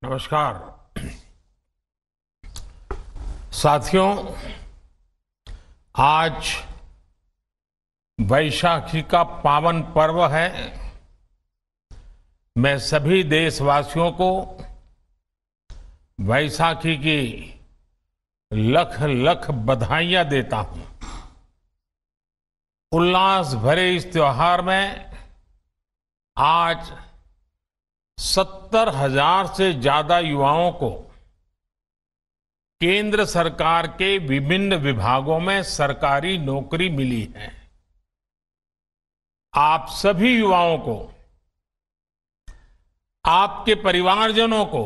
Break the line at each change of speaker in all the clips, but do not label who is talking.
नमस्कार साथियों। आज वैशाखी का पावन पर्व है। मैं सभी देशवासियों को वैशाखी की लख लख बधाइयां देता हूं। उल्लास भरे इस त्योहार में आज 70,000 से ज्यादा युवाओं को केंद्र सरकार के विभिन्न विभागों में सरकारी नौकरी मिली है। आप सभी युवाओं को, आपके परिवारजनों को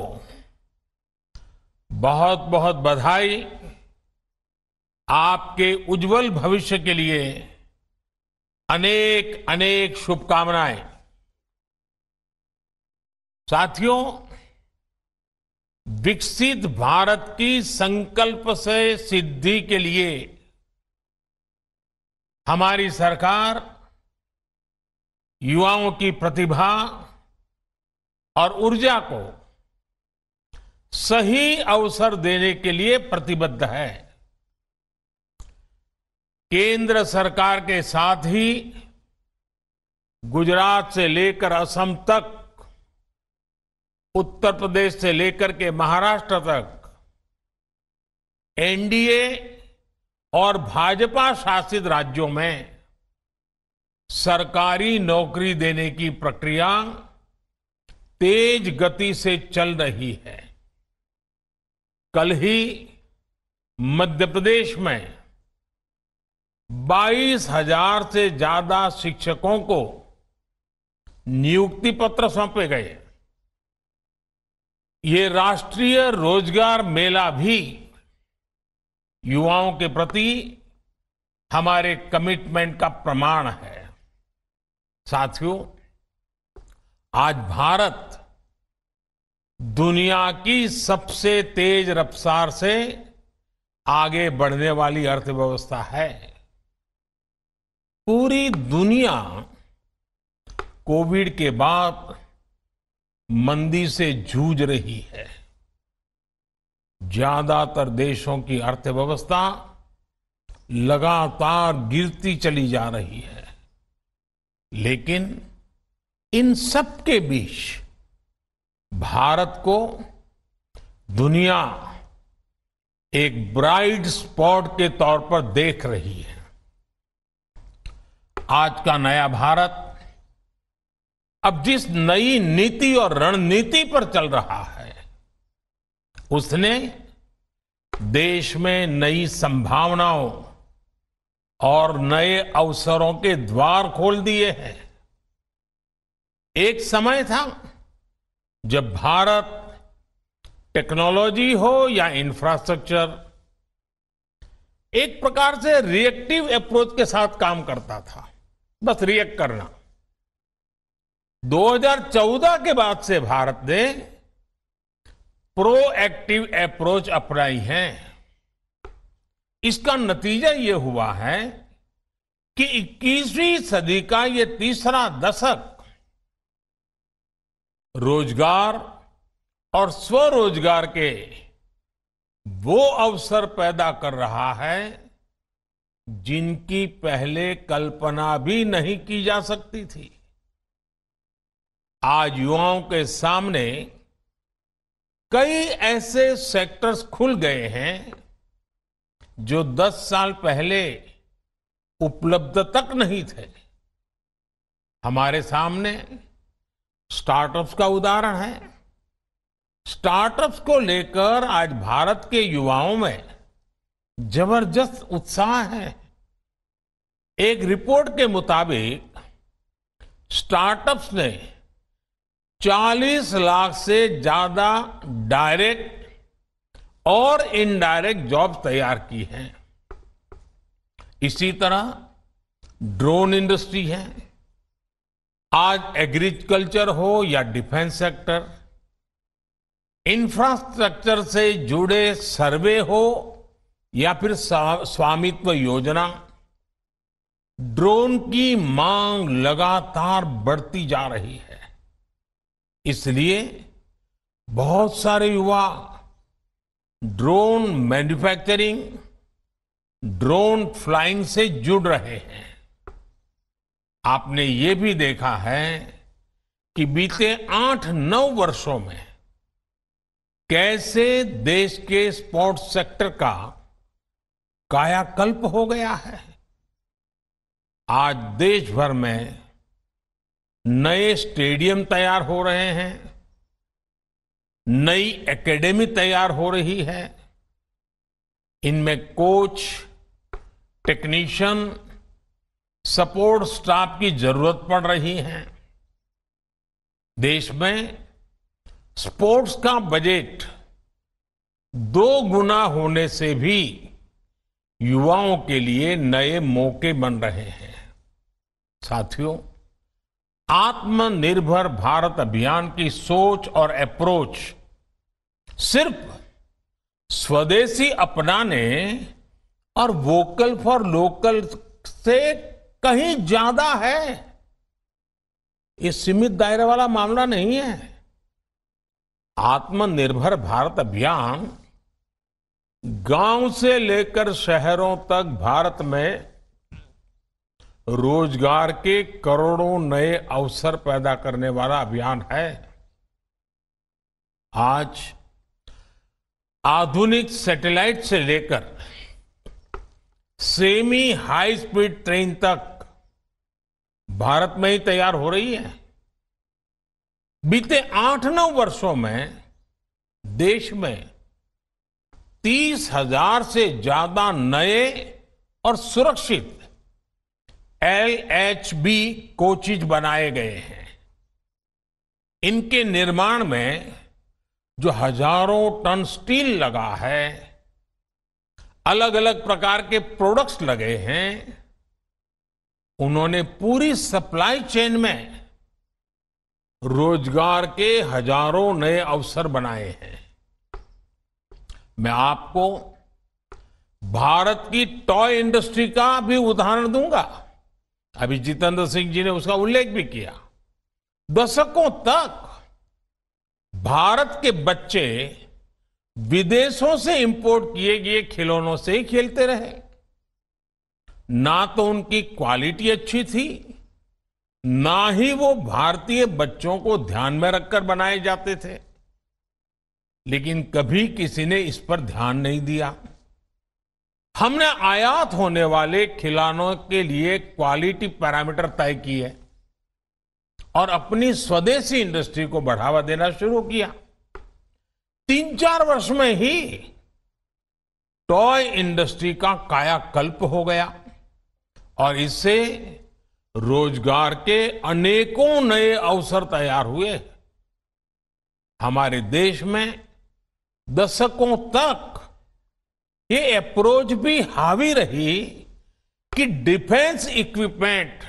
बहुत बहुत बधाई। आपके उज्जवल भविष्य के लिए अनेक अनेक शुभकामनाएं। साथियों, विकसित भारत की संकल्प से सिद्धि के लिए हमारी सरकार युवाओं की प्रतिभा और ऊर्जा को सही अवसर देने के लिए प्रतिबद्ध है। केंद्र सरकार के साथ ही गुजरात से लेकर असम तक, उत्तर प्रदेश से लेकर के महाराष्ट्र तक एनडीए और भाजपा शासित राज्यों में सरकारी नौकरी देने की प्रक्रिया तेज गति से चल रही है। कल ही मध्य प्रदेश में 22,000 से ज्यादा शिक्षकों को नियुक्ति पत्र सौंपे गए। ये राष्ट्रीय रोजगार मेला भी युवाओं के प्रति हमारे कमिटमेंट का प्रमाण है। साथियों, आज भारत दुनिया की सबसे तेज रफ्तार से आगे बढ़ने वाली अर्थव्यवस्था है। पूरी दुनिया कोविड के बाद मंदी से जूझ रही है। ज्यादातर देशों की अर्थव्यवस्था लगातार गिरती चली जा रही है, लेकिन इन सब के बीच भारत को दुनिया एक ब्राइट स्पॉट के तौर पर देख रही है। आज का नया भारत अब जिस नई नीति और रणनीति पर चल रहा है, उसने देश में नई संभावनाओं और नए अवसरों के द्वार खोल दिए हैं। एक समय था जब भारत टेक्नोलॉजी हो या इंफ्रास्ट्रक्चर, एक प्रकार से रिएक्टिव अप्रोच के साथ काम करता था, बस रिएक्ट करना। 2014 के बाद से भारत ने प्रोएक्टिव अप्रोच अपनाई है। इसका नतीजा ये हुआ है कि 21वीं सदी का ये तीसरा दशक रोजगार और स्वरोजगार के वो अवसर पैदा कर रहा है जिनकी पहले कल्पना भी नहीं की जा सकती थी। आज युवाओं के सामने कई ऐसे सेक्टर्स खुल गए हैं जो 10 साल पहले उपलब्ध तक नहीं थे। हमारे सामने स्टार्टअप्स का उदाहरण है। स्टार्टअप्स को लेकर आज भारत के युवाओं में जबरदस्त उत्साह है। एक रिपोर्ट के मुताबिक स्टार्टअप्स ने 40 लाख से ज्यादा डायरेक्ट और इनडायरेक्ट जॉब तैयार की हैं। इसी तरह ड्रोन इंडस्ट्री है। आज एग्रीकल्चर हो या डिफेंस सेक्टर, इंफ्रास्ट्रक्चर से जुड़े सर्वे हो या फिर स्वामित्व योजना, ड्रोन की मांग लगातार बढ़ती जा रही है। इसलिए बहुत सारे युवा ड्रोन मैन्युफैक्चरिंग, ड्रोन फ्लाइंग से जुड़ रहे हैं। आपने ये भी देखा है कि बीते 8-9 वर्षों में कैसे देश के स्पोर्ट्स सेक्टर का कायाकल्प हो गया है। आज देश भर में नए स्टेडियम तैयार हो रहे हैं, नई एकेडमी तैयार हो रही है। इनमें कोच, टेक्नीशियन, सपोर्ट स्टाफ की जरूरत पड़ रही है। देश में स्पोर्ट्स का बजट 2 गुना होने से भी युवाओं के लिए नए मौके बन रहे हैं। साथियों, आत्मनिर्भर भारत अभियान की सोच और अप्रोच सिर्फ स्वदेशी अपनाने और वोकल फॉर लोकल से कहीं ज्यादा है। ये सीमित दायरे वाला मामला नहीं है। आत्मनिर्भर भारत अभियान गांव से लेकर शहरों तक भारत में रोजगार के करोड़ों नए अवसर पैदा करने वाला अभियान है। आज आधुनिक सैटेलाइट से लेकर सेमी हाई स्पीड ट्रेन तक भारत में ही तैयार हो रही है। बीते 8-9 वर्षों में देश में 30,000 से ज्यादा नए और सुरक्षित LHB कोचेज बनाए गए हैं। इनके निर्माण में जो हजारों टन स्टील लगा है, अलग अलग प्रकार के प्रोडक्ट्स लगे हैं, उन्होंने पूरी सप्लाई चेन में रोजगार के हजारों नए अवसर बनाए हैं। मैं आपको भारत की टॉय इंडस्ट्री का भी उदाहरण दूंगा। अभी जितेंद्र सिंह जी ने उसका उल्लेख भी किया। दशकों तक भारत के बच्चे विदेशों से इंपोर्ट किए गए खिलौनों से ही खेलते रहे। ना तो उनकी क्वालिटी अच्छी थी, ना ही वो भारतीय बच्चों को ध्यान में रखकर बनाए जाते थे। लेकिन कभी किसी ने इस पर ध्यान नहीं दिया। हमने आयात होने वाले खिलौनों के लिए क्वालिटी पैरामीटर तय किए और अपनी स्वदेशी इंडस्ट्री को बढ़ावा देना शुरू किया। 3-4 वर्ष में ही टॉय इंडस्ट्री का कायाकल्प हो गया और इससे रोजगार के अनेकों नए अवसर तैयार हुए। हमारे देश में दशकों तक ये अप्रोच भी हावी रही कि डिफेंस इक्विपमेंट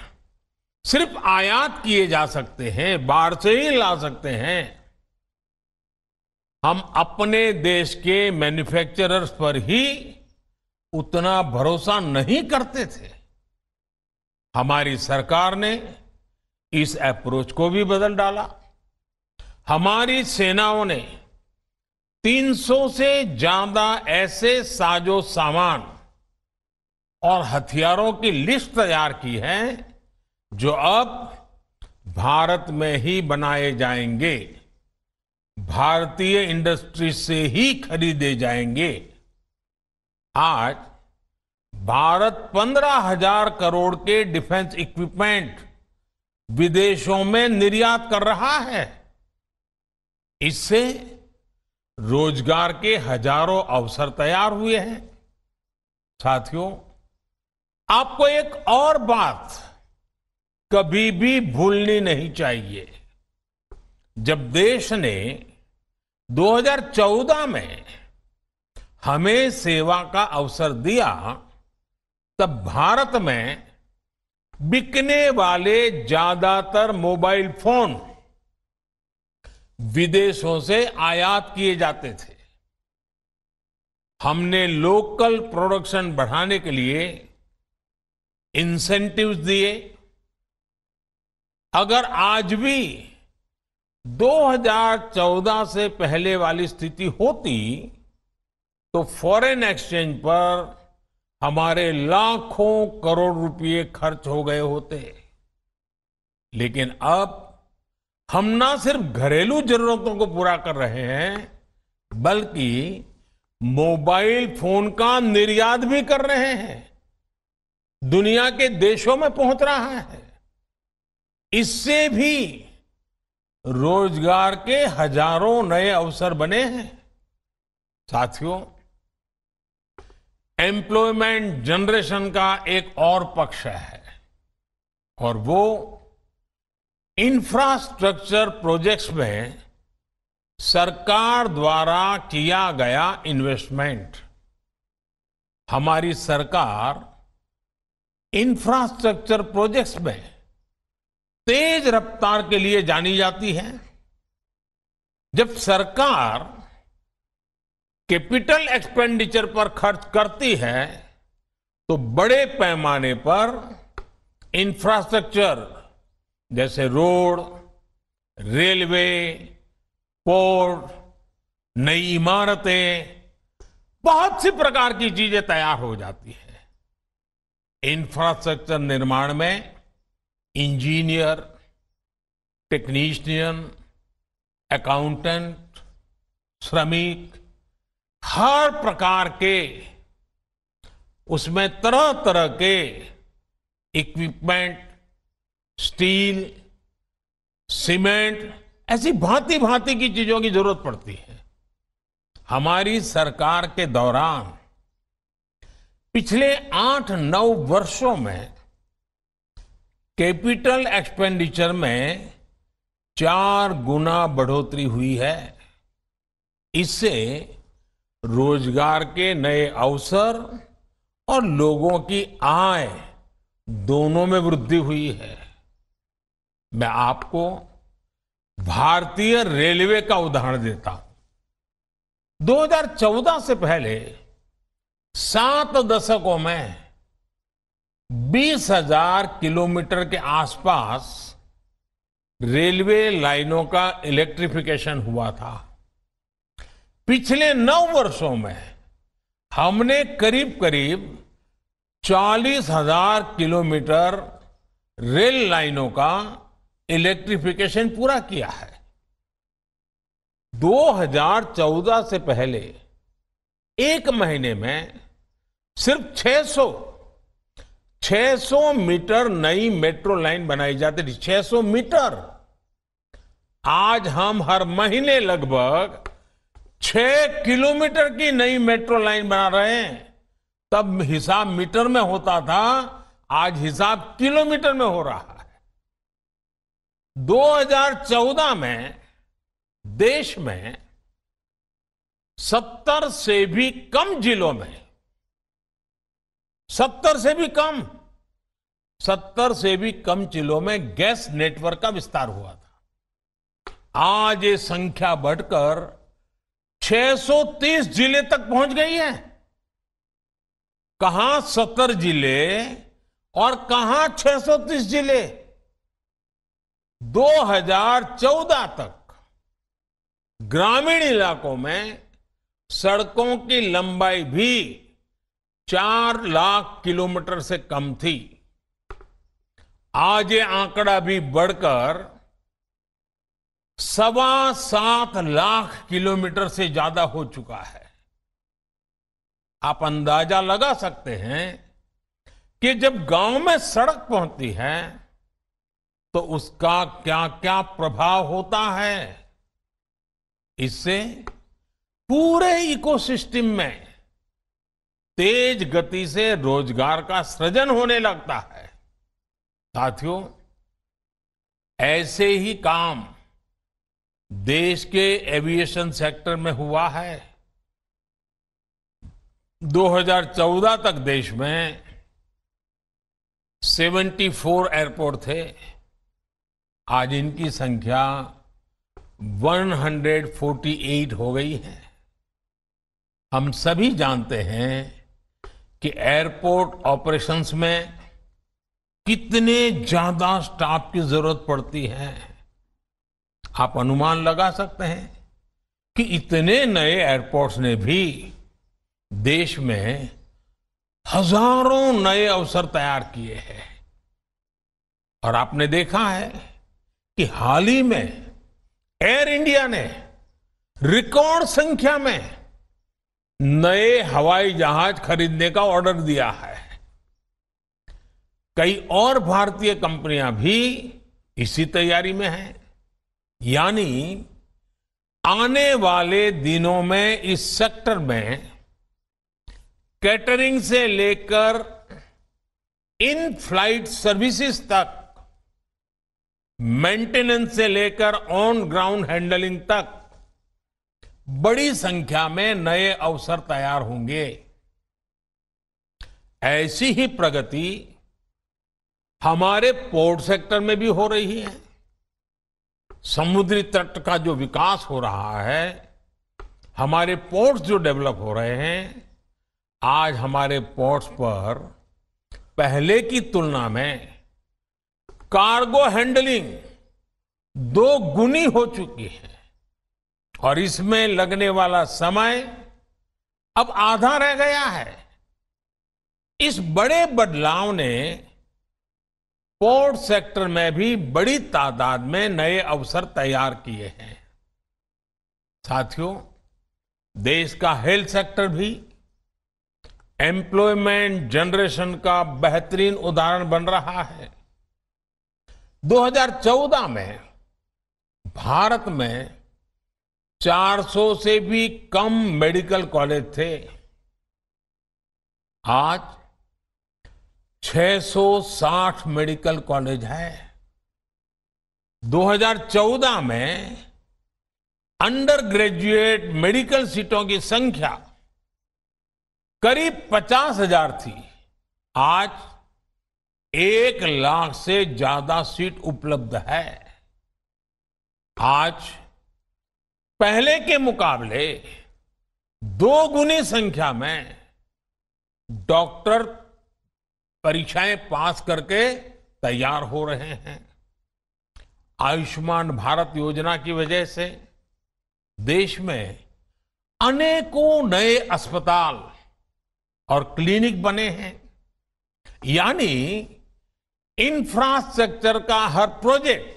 सिर्फ आयात किए जा सकते हैं, बाहर से ही ला सकते हैं। हम अपने देश के मैन्युफैक्चरर्स पर ही उतना भरोसा नहीं करते थे। हमारी सरकार ने इस अप्रोच को भी बदल डाला। हमारी सेनाओं ने 300 से ज्यादा ऐसे साजो सामान और हथियारों की लिस्ट तैयार की है जो अब भारत में ही बनाए जाएंगे, भारतीय इंडस्ट्री से ही खरीदे जाएंगे। आज भारत 15,000 करोड़ के डिफेंस इक्विपमेंट विदेशों में निर्यात कर रहा है। इससे रोजगार के हजारों अवसर तैयार हुए हैं। साथियों, आपको एक और बात कभी भी भूलनी नहीं चाहिए। जब देश ने 2014 में हमें सेवा का अवसर दिया, तब भारत में बिकने वाले ज्यादातर मोबाइल फोन विदेशों से आयात किए जाते थे। हमने लोकल प्रोडक्शन बढ़ाने के लिए इंसेंटिव्स दिए। अगर आज भी 2014 से पहले वाली स्थिति होती तो फॉरेन एक्सचेंज पर हमारे लाखों करोड़ रुपए खर्च हो गए होते। लेकिन अब हम ना सिर्फ घरेलू जरूरतों को पूरा कर रहे हैं बल्कि मोबाइल फोन का निर्यात भी कर रहे हैं, दुनिया के देशों में पहुंच रहा है। इससे भी रोजगार के हजारों नए अवसर बने हैं। साथियों, एम्प्लॉयमेंट जनरेशन का एक और पक्ष है और वो इंफ्रास्ट्रक्चर प्रोजेक्ट्स में सरकार द्वारा किया गया इन्वेस्टमेंट। हमारी सरकार इंफ्रास्ट्रक्चर प्रोजेक्ट्स में तेज रफ्तार के लिए जानी जाती है। जब सरकार कैपिटल एक्सपेंडिचर पर खर्च करती है तो बड़े पैमाने पर इंफ्रास्ट्रक्चर जैसे रोड, रेलवे, पोर्ट, नई इमारतें, बहुत सी प्रकार की चीजें तैयार हो जाती है। इंफ्रास्ट्रक्चर निर्माण में इंजीनियर, टेक्नीशियन, अकाउंटेंट, श्रमिक, हर प्रकार के उसमें तरह तरह के इक्विपमेंट, स्टील, सीमेंट, ऐसी भांति भांति की चीजों की जरूरत पड़ती है। हमारी सरकार के दौरान पिछले 8-9 वर्षों में कैपिटल एक्सपेंडिचर में 4 गुना बढ़ोतरी हुई है। इससे रोजगार के नए अवसर और लोगों की आय दोनों में वृद्धि हुई है। मैं आपको भारतीय रेलवे का उदाहरण देता हूं। 2014 से पहले 7 दशकों में 20,000 किलोमीटर के आसपास रेलवे लाइनों का इलेक्ट्रिफिकेशन हुआ था। पिछले 9 वर्षों में हमने करीब करीब 40,000 किलोमीटर रेल लाइनों का इलेक्ट्रिफिकेशन पूरा किया है। 2014 से पहले एक महीने में सिर्फ 600 मीटर नई मेट्रो लाइन बनाई जाती थी। 600 मीटर। आज हम हर महीने लगभग 6 किलोमीटर की नई मेट्रो लाइन बना रहे हैं। तब हिसाब मीटर में होता था, आज हिसाब किलोमीटर में हो रहा है। 2014 में देश में 70 से भी कम जिलों में 70 से भी कम जिलों में गैस नेटवर्क का विस्तार हुआ था। आज ये संख्या बढ़कर 630 जिले तक पहुंच गई है। कहां 70 जिले और कहां 630 जिले। 2014 तक ग्रामीण इलाकों में सड़कों की लंबाई भी 4 लाख किलोमीटर से कम थी। आज ये आंकड़ा भी बढ़कर 7.25 लाख किलोमीटर से ज्यादा हो चुका है। आप अंदाजा लगा सकते हैं कि जब गांव में सड़क पहुंचती है तो उसका क्या क्या प्रभाव होता है। इससे पूरे इकोसिस्टम में तेज गति से रोजगार का सृजन होने लगता है। साथियों, ऐसे ही काम देश के एविएशन सेक्टर में हुआ है। 2014 तक देश में 74 एयरपोर्ट थे। आज इनकी संख्या 148 हो गई है। हम सभी जानते हैं कि एयरपोर्ट ऑपरेशंस में कितने ज्यादा स्टाफ की जरूरत पड़ती है। आप अनुमान लगा सकते हैं कि इतने नए एयरपोर्ट्स ने भी देश में हजारों नए अवसर तैयार किए हैं। और आपने देखा है कि हाल ही में एयर इंडिया ने रिकॉर्ड संख्या में नए हवाई जहाज खरीदने का ऑर्डर दिया है। कई और भारतीय कंपनियां भी इसी तैयारी में हैं। यानी आने वाले दिनों में इस सेक्टर में कैटरिंग से लेकर इन फ्लाइट सर्विसेज तक, मेंटेनेंस से लेकर ऑन ग्राउंड हैंडलिंग तक बड़ी संख्या में नए अवसर तैयार होंगे। ऐसी ही प्रगति हमारे पोर्ट सेक्टर में भी हो रही है। समुद्री तट का जो विकास हो रहा है, हमारे पोर्ट्स जो डेवलप हो रहे हैं, आज हमारे पोर्ट्स पर पहले की तुलना में कार्गो हैंडलिंग 2 गुनी हो चुकी है और इसमें लगने वाला समय अब आधा रह गया है। इस बड़े बदलाव ने पोर्ट सेक्टर में भी बड़ी तादाद में नए अवसर तैयार किए हैं। साथियों, देश का हेल्थ सेक्टर भी एम्प्लॉयमेंट जनरेशन का बेहतरीन उदाहरण बन रहा है। 2014 में भारत में 400 से भी कम मेडिकल कॉलेज थे। आज 660 मेडिकल कॉलेज है। 2014 में अंडर ग्रेजुएट मेडिकल सीटों की संख्या करीब 50,000 थी। आज 1 लाख से ज्यादा सीट उपलब्ध है। आज पहले के मुकाबले 2 गुनी संख्या में डॉक्टर परीक्षाएं पास करके तैयार हो रहे हैं। आयुष्मान भारत योजना की वजह से देश में अनेकों नए अस्पताल और क्लिनिक बने हैं। यानी इंफ्रास्ट्रक्चर का हर प्रोजेक्ट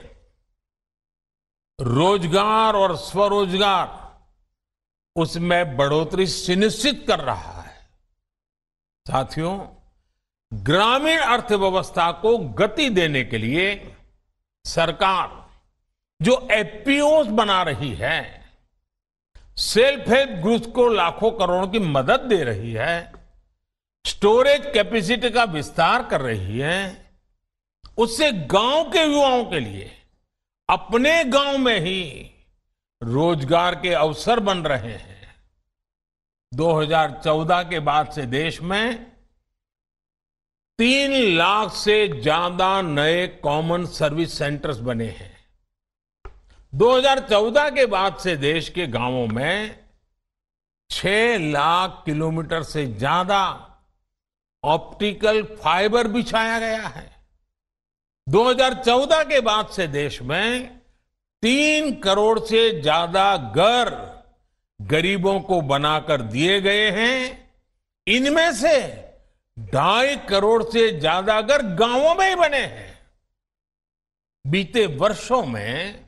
रोजगार और स्वरोजगार उसमें बढ़ोतरी सुनिश्चित कर रहा है। साथियों, ग्रामीण अर्थव्यवस्था को गति देने के लिए सरकार जो एफपीओस बना रही है, सेल्फ हेल्प ग्रुप्स को लाखों करोड़ों की मदद दे रही है, स्टोरेज कैपेसिटी का विस्तार कर रही है, उससे गांव के युवाओं के लिए अपने गांव में ही रोजगार के अवसर बन रहे हैं। 2014 के बाद से देश में 3 लाख से ज्यादा नए कॉमन सर्विस सेंटर्स बने हैं। 2014 के बाद से देश के गांवों में 6 लाख किलोमीटर से ज्यादा ऑप्टिकल फाइबर बिछाया गया है। 2014 के बाद से देश में 3 करोड़ से ज्यादा घर गरीबों को बनाकर दिए गए हैं। इनमें से 2.5 करोड़ से ज्यादा घर गांवों में ही बने हैं। बीते वर्षों में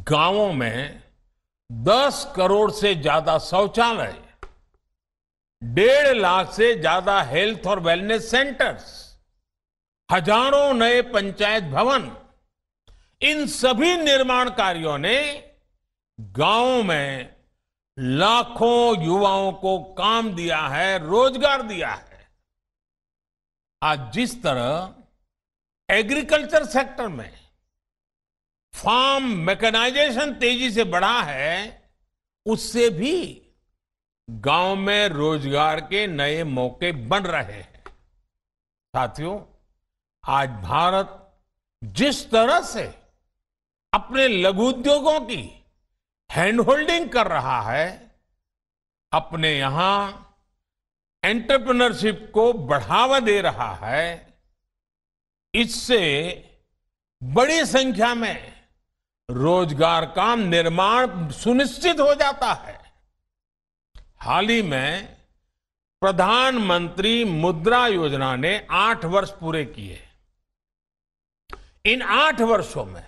गांवों में 10 करोड़ से ज्यादा शौचालय, 1.5 लाख से ज्यादा हेल्थ और वेलनेस सेंटर्स, हजारों नए पंचायत भवन, इन सभी निर्माण कार्यों ने गांवों में लाखों युवाओं को काम दिया है, रोजगार दिया है। आज जिस तरह एग्रीकल्चर सेक्टर में फार्म मैकेनाइजेशन तेजी से बढ़ा है, उससे भी गांव में रोजगार के नए मौके बन रहे हैं। साथियों, आज भारत जिस तरह से अपने लघु उद्योगों की हैंड होल्डिंग कर रहा है, अपने यहां एंटरप्रेन्योरशिप को बढ़ावा दे रहा है, इससे बड़ी संख्या में रोजगार का निर्माण सुनिश्चित हो जाता है। हाल ही में प्रधानमंत्री मुद्रा योजना ने 8 वर्ष पूरे किए। इन 8 वर्षों में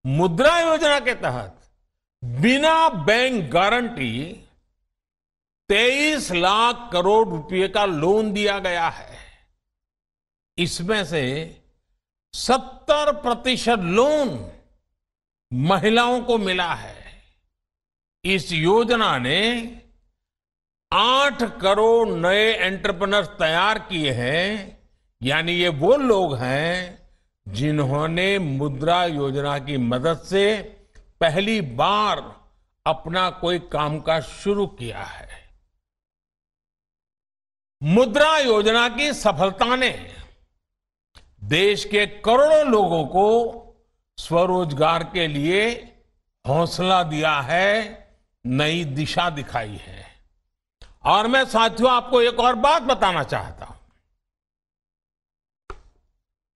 मुद्रा योजना के तहत बिना बैंक गारंटी 23 लाख करोड़ रुपए का लोन दिया गया है। इसमें से 70% लोन महिलाओं को मिला है। इस योजना ने 8 करोड़ नए एंटरप्रेन्योर्स तैयार किए हैं। यानी ये वो लोग हैं जिन्होंने मुद्रा योजना की मदद से पहली बार अपना कोई कामकाज शुरू किया है। मुद्रा योजना की सफलता ने देश के करोड़ों लोगों को स्वरोजगार के लिए हौसला दिया है, नई दिशा दिखाई है। और मैं साथियों आपको एक और बात बताना चाहता हूं।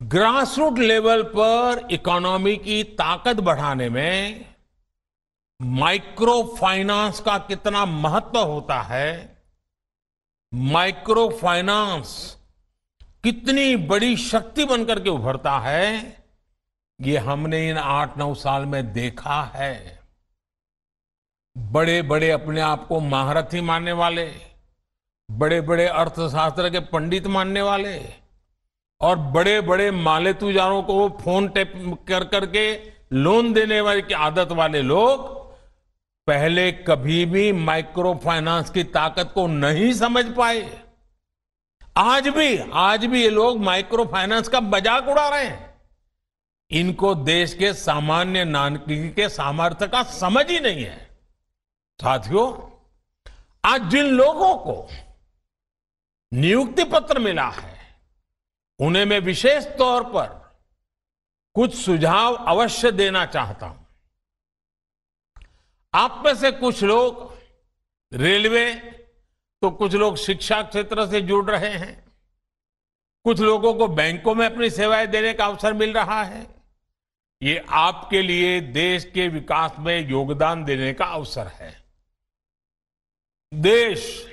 ग्रासरूट लेवल पर इकोनॉमी की ताकत बढ़ाने में माइक्रो फाइनेंस का कितना महत्व होता है, माइक्रो फाइनेंस कितनी बड़ी शक्ति बनकर के उभरता है, ये हमने इन 8-9 साल में देखा है। बड़े बड़े अपने आप को महारथी मानने वाले, बड़े बड़े अर्थशास्त्र के पंडित मानने वाले और बड़े बड़े मालेतुजारों को फोन टेप कर करके लोन देने वाली की आदत वाले लोग पहले कभी भी माइक्रो फाइनेंस की ताकत को नहीं समझ पाए। आज भी ये लोग माइक्रो फाइनेंस का मजाक उड़ा रहे हैं। इनको देश के सामान्य नागरिक के सामर्थ्य का समझ ही नहीं है। साथियों, आज जिन लोगों को नियुक्ति पत्र मिला है उन्हें मैं विशेष तौर पर कुछ सुझाव अवश्य देना चाहता हूं। आप में से कुछ लोग रेलवे, तो कुछ लोग शिक्षा क्षेत्र से जुड़ रहे हैं, कुछ लोगों को बैंकों में अपनी सेवाएं देने का अवसर मिल रहा है। ये आपके लिए देश के विकास में योगदान देने का अवसर है। देश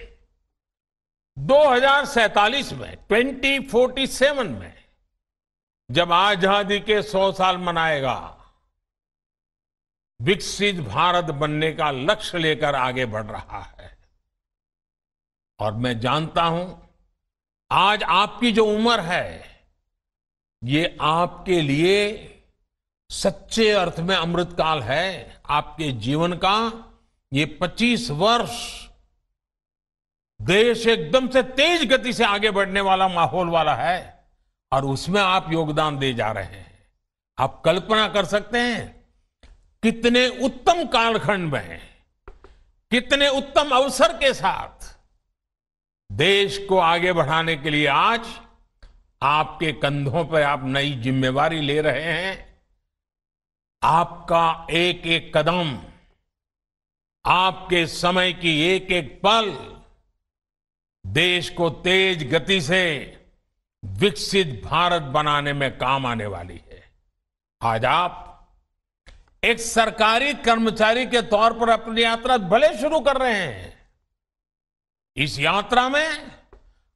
2047 में 2047 में जब आजादी के 100 साल मनाएगा, विकसित भारत बनने का लक्ष्य लेकर आगे बढ़ रहा है। और मैं जानता हूं आज आपकी जो उम्र है ये आपके लिए सच्चे अर्थ में अमृतकाल है। आपके जीवन का ये 25 वर्ष देश एकदम से तेज गति से आगे बढ़ने वाला माहौल वाला है और उसमें आप योगदान दे जा रहे हैं। आप कल्पना कर सकते हैं कितने उत्तम कालखंड में, कितने उत्तम अवसर के साथ देश को आगे बढ़ाने के लिए आज आपके कंधों पर आप नई जिम्मेवारी ले रहे हैं। आपका एक एक कदम, आपके समय की एक एक पल देश को तेज गति से विकसित भारत बनाने में काम आने वाली है। आज आप एक सरकारी कर्मचारी के तौर पर अपनी यात्रा भले शुरू कर रहे हैं। इस यात्रा में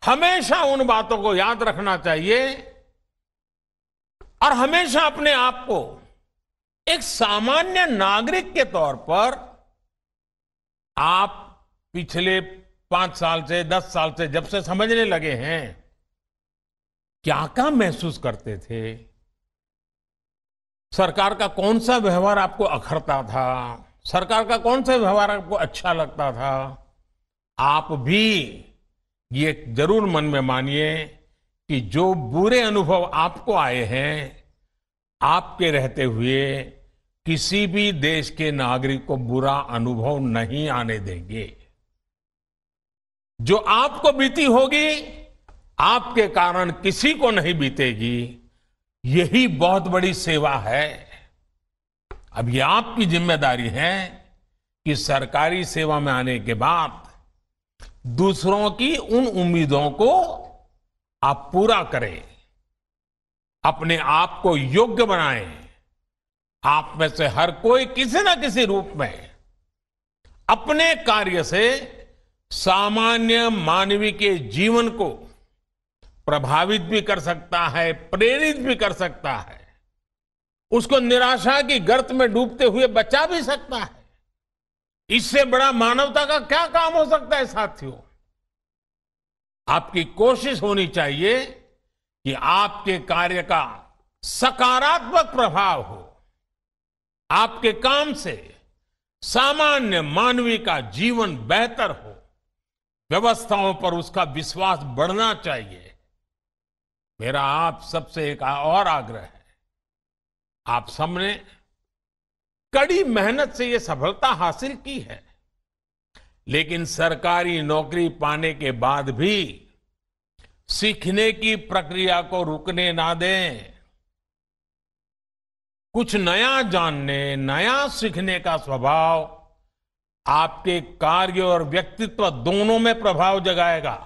हमेशा उन बातों को याद रखना चाहिए और हमेशा अपने आप को एक सामान्य नागरिक के तौर पर आप पिछले 5 साल से 10 साल से जब से समझने लगे हैं क्या महसूस करते थे, सरकार का कौन सा व्यवहार आपको अखरता था, सरकार का कौन सा व्यवहार आपको अच्छा लगता था। आप भी ये जरूर मन में मानिए कि जो बुरे अनुभव आपको आए हैं, आपके रहते हुए किसी भी देश के नागरिक को बुरा अनुभव नहीं आने देंगे। जो आपको बीती होगी आपके कारण किसी को नहीं बीतेगी। यही बहुत बड़ी सेवा है। अब ये आपकी जिम्मेदारी है कि सरकारी सेवा में आने के बाद दूसरों की उन उम्मीदों को आप पूरा करें, अपने आप को योग्य बनाएं, आप में से हर कोई किसी न किसी रूप में अपने कार्य से सामान्य मानवीय के जीवन को प्रभावित भी कर सकता है, प्रेरित भी कर सकता है, उसको निराशा की गर्त में डूबते हुए बचा भी सकता है। इससे बड़ा मानवता का क्या काम हो सकता है साथियों? आपकी कोशिश होनी चाहिए कि आपके कार्य का सकारात्मक प्रभाव हो, आपके काम से सामान्य मानवीय का जीवन बेहतर हो, व्यवस्थाओं पर उसका विश्वास बढ़ना चाहिए। मेरा आप सबसे एक और आग्रह है, आप सबने कड़ी मेहनत से ये सफलता हासिल की है, लेकिन सरकारी नौकरी पाने के बाद भी सीखने की प्रक्रिया को रुकने ना दें। कुछ नया जानने, नया सीखने का स्वभाव आपके कार्य और व्यक्तित्व दोनों में प्रभाव जगाएगा।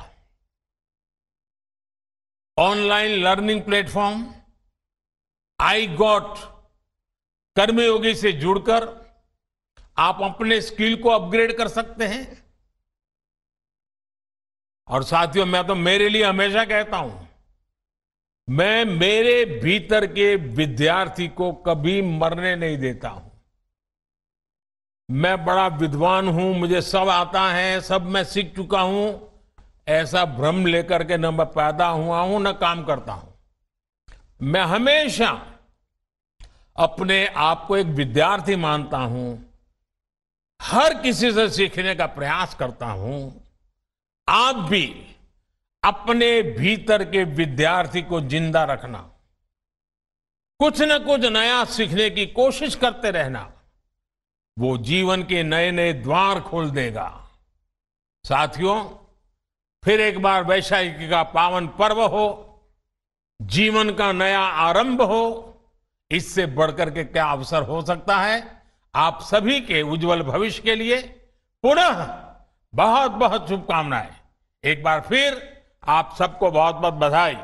Online learning platform iGOT Karmayogi से जुड़कर आप अपने स्किल को अपग्रेड कर सकते हैं। और साथियों, मैं तो मेरे लिए हमेशा कहता हूं, मैं मेरे भीतर के विद्यार्थी को कभी मरने नहीं देता हूं। मैं बड़ा विद्वान हूं, मुझे सब आता है, सब मैं सीख चुका हूं, ऐसा भ्रम लेकर के न मैं पैदा हुआ हूं न काम करता हूं। मैं हमेशा अपने आप को एक विद्यार्थी मानता हूं, हर किसी से सीखने का प्रयास करता हूं। आप भी अपने भीतर के विद्यार्थी को जिंदा रखना, कुछ न कुछ नया सीखने की कोशिश करते रहना, वो जीवन के नए नए द्वार खोल देगा। साथियों, फिर एक बार वैशाखी का पावन पर्व हो, जीवन का नया आरंभ हो, इससे बढ़कर के क्या अवसर हो सकता है? आप सभी के उज्जवल भविष्य के लिए पुनः बहुत बहुत शुभकामनाएं। एक बार फिर आप सबको बहुत बहुत बधाई।